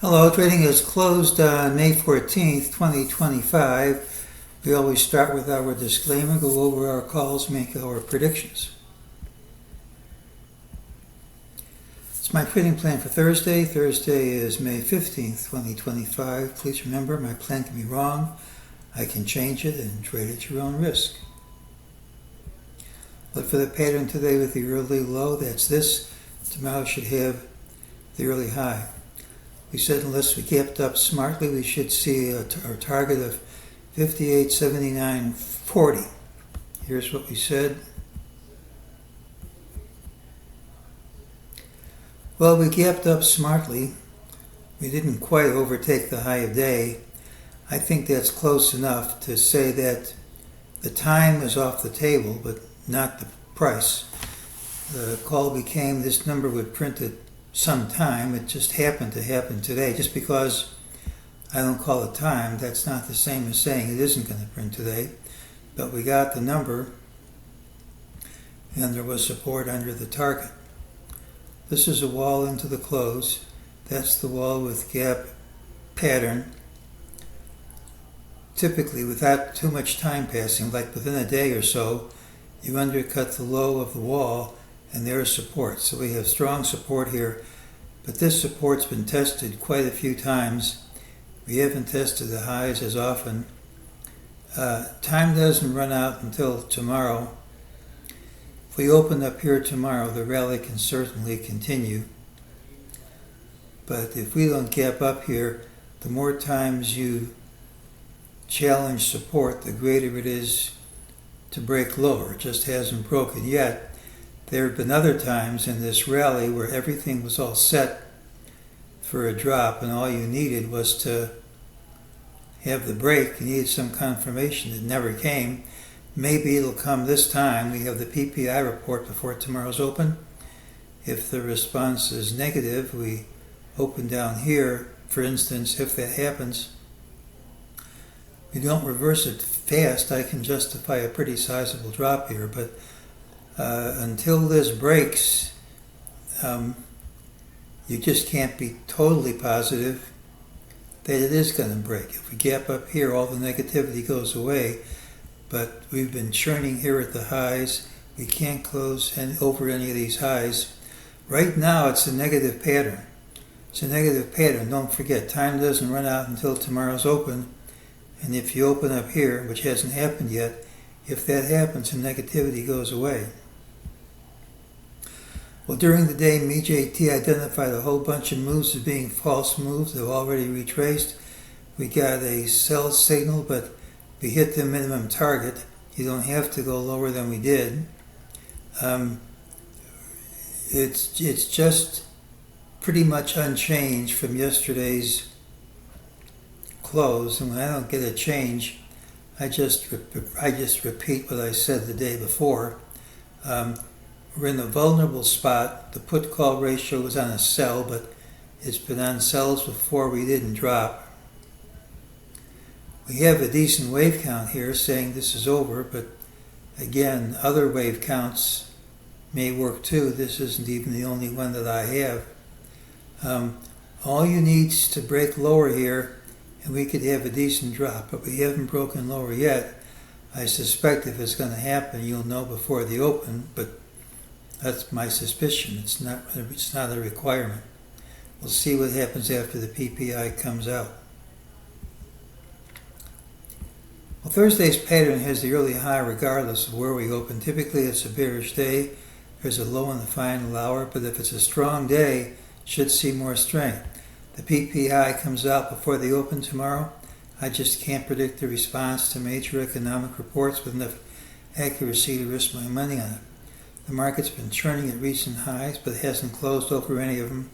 Hello, trading is closed on May 14th, 2025. We always start with our disclaimer, go over our calls, make our predictions. It's my trading plan for Thursday. Thursday is May 15th, 2025. Please remember, my plan can be wrong. I can change it and trade at your own risk. Look for the pattern today with the early low. That's this. Tomorrow should have the early high. We said unless we kept up smartly, we should see our target of 58.79.40. Here's what we said. Well, we gapped up smartly. We didn't quite overtake the high of day. I think that's close enough to say that the time is off the table, but not the price. The call became this number would print at some time. It just happened to happen today. Just because I don't call it time, that's not the same as saying it isn't going to print today. But we got the number, and there was support under the target. This is a wall into the close. That's the wall with gap pattern. Typically, without too much time passing, like within a day or so, you undercut the low of the wall, and there's support. So we have strong support here, but this support's been tested quite a few times. We haven't tested the highs as often. Time doesn't run out until tomorrow. If we open up here tomorrow, the rally can certainly continue. But if we don't gap up here, the more times you challenge support, the greater it is to break lower. It just hasn't broken yet. There have been other times in this rally where everything was all set for a drop and all you needed was to have the break. You needed some confirmation. It never came. Maybe it'll come this time. We have the PPI report before tomorrow's open. If the response is negative, we open down here. For instance, if that happens, we don't reverse it fast. I can justify a pretty sizable drop here, but until this breaks, you just can't be totally positive that it is going to break. If we gap up here, all the negativity goes away, but we've been churning here at the highs. We can't close over any of these highs. Right now, it's a negative pattern. It's a negative pattern. Don't forget, time doesn't run out until tomorrow's open, and if you open up here, which hasn't happened yet, if that happens, the negativity goes away. Well, during the day, MEJT identified a whole bunch of moves as being false moves. They've already retraced. We got a sell signal, but we hit the minimum target. You don't have to go lower than we did. It's just pretty much unchanged from yesterday's close. And when I don't get a change, I just repeat what I said the day before. We're in a vulnerable spot. The put-call ratio was on a sell, but it's been on sells before. We didn't drop. We have a decent wave count here saying this is over, but again, other wave counts may work too. This isn't even the only one that I have. All you need is to break lower here, and we could have a decent drop, but we haven't broken lower yet. I suspect if it's going to happen, you'll know before the open, but that's my suspicion. It's not a requirement. We'll see what happens after the PPI comes out. Well, Thursday's pattern has the early high regardless of where we open. Typically, it's a bearish day. There's a low in the final hour, but if it's a strong day, it should see more strength. The PPI comes out before the open tomorrow. I just can't predict the response to major economic reports with enough accuracy to risk my money on it. The market's been churning at recent highs, but it hasn't closed over any of them.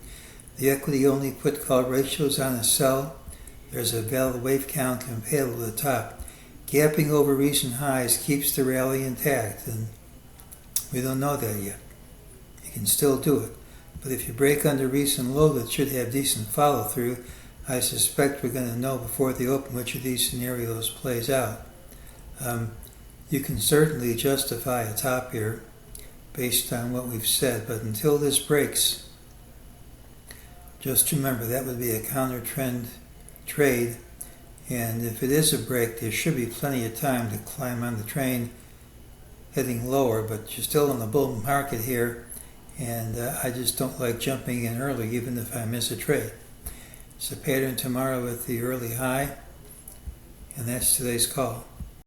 The equity-only put-call ratio is on a sell. There's a valid wave count compatible with the top. Gapping over recent highs keeps the rally intact, and we don't know that yet. You can still do it. But if you break under recent low that should have decent follow-through, I suspect we're going to know before the open which of these scenarios plays out. You can certainly justify a top here based on what we've said, but until this breaks, Just remember that would be a counter trend trade, and if it is a break, there should be plenty of time to climb on the train heading lower, but you're still in the bull market here, and I just don't like jumping in early even if I miss a trade. It's a pattern tomorrow with the early high, and that's today's call.